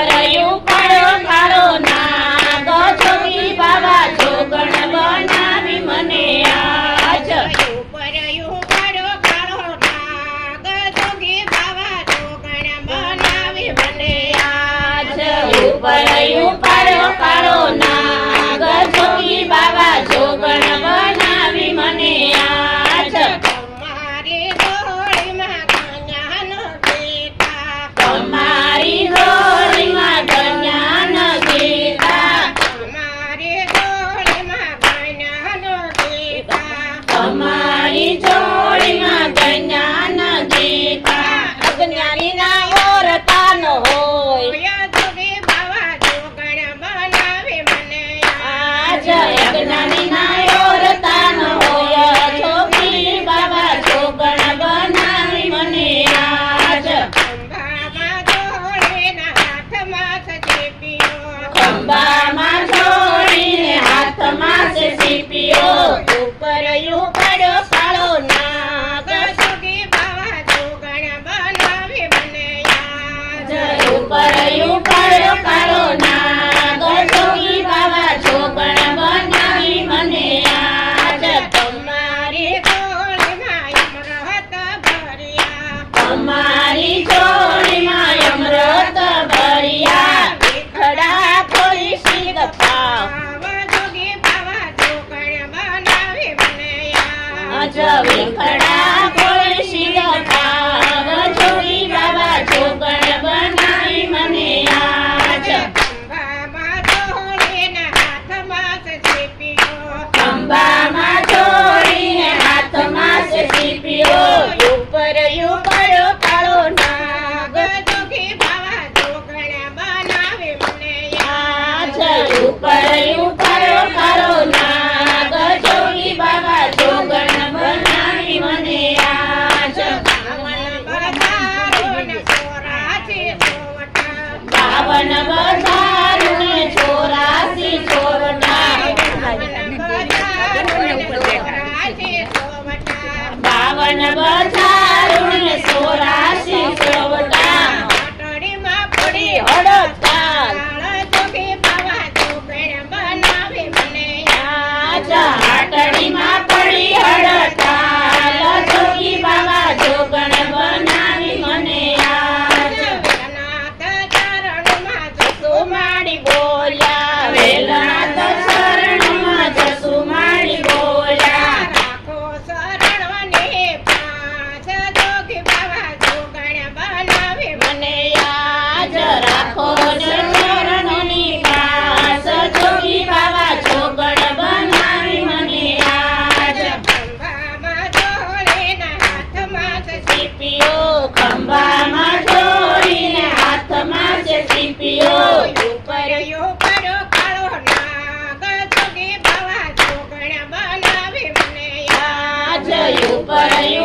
ઉપરયું પડ્યો કાળો નાગ જોગી બાવા જોગણ બનાવી મને આજ ઉપરયું પડ્યો કાળો નાગ જોગી બાવા જોગણ બનાવી મને આજ ઉપરયું પડ્યો કાળો નાગ જોગી બાવા જોગણ બનાવી મને આજ તમારી ડોળીમાં કન્યાનો ગીતા તમારી ડોળીમાં કન્યાનો ગીતા તમારી ડોળીમાં કન્યાનો ગીતા તમારી જોડીમાં કન્યાના ગીતા અજ્ઞાનીના ઓરતા ન હોય જોગી બાવા જોગણ બનાવી મને આજ અજ્ઞાનીના ઓરતા ન હોય જોગી બાબા જોગણ બનાવી મને આજ ખંભામાં જોડીને હાથમાં સજીપીઓ ખંભામાં જોડીને હાથમાં છે સીપીઓ ઉપરયું પડ્યો કાળો નાગ જોગી બાવા જોગણ બનાવી મને આજ ઉપરયું પડ્યો કાળો નાગ જોગી બાબા જોગણ બનાવી મને આજ તમારી ડોળીમાં અમૃત ભર્યા તમારી જોડીમાં અમૃત ભર્યા વિખડા ખોલી શીખતા જોગી બાવા જોગણ બનાવી મને આજ વિખડા ખોલી શીખતા જોગી બાબા જોગણ બનાવી મને આજ ખંભામાં જોડીને હાથમાં સજીપીઓ ખંભામાં જોડીને હાથમાં છે સીપીઓ ઉપરયું પડ્યો કાળો નાગ જોગી બાવા જોગણ બનાવી મને આજ ઉપરયું પડ્યો કાળો નાગ જોગી બાબા જોગણ બનાવી મને આજ બાવન બજારું ને 84 ચોરટા બાવન બજારું ને 84 ચોરટા પડી હડતાલ આજ હાટડીમાં પડી હડતાલ જોગી બાબા જોગણ બનાવી મને આજ જસુમાડી બોલ્યા વેલનાથ શરણમાં જસુમાડી બોલ્યા મને આજ રાખો ચરણોની પાસ જોગી બાબા જોગણ બનાવી મને આજ સીપીઓ ખંભામાં જોડીને હાથમાં છે સીપીઓ પડ્યો કાળો નાગ જોગી બાવા જોગણ બનાવી મને આજ ઉપરયું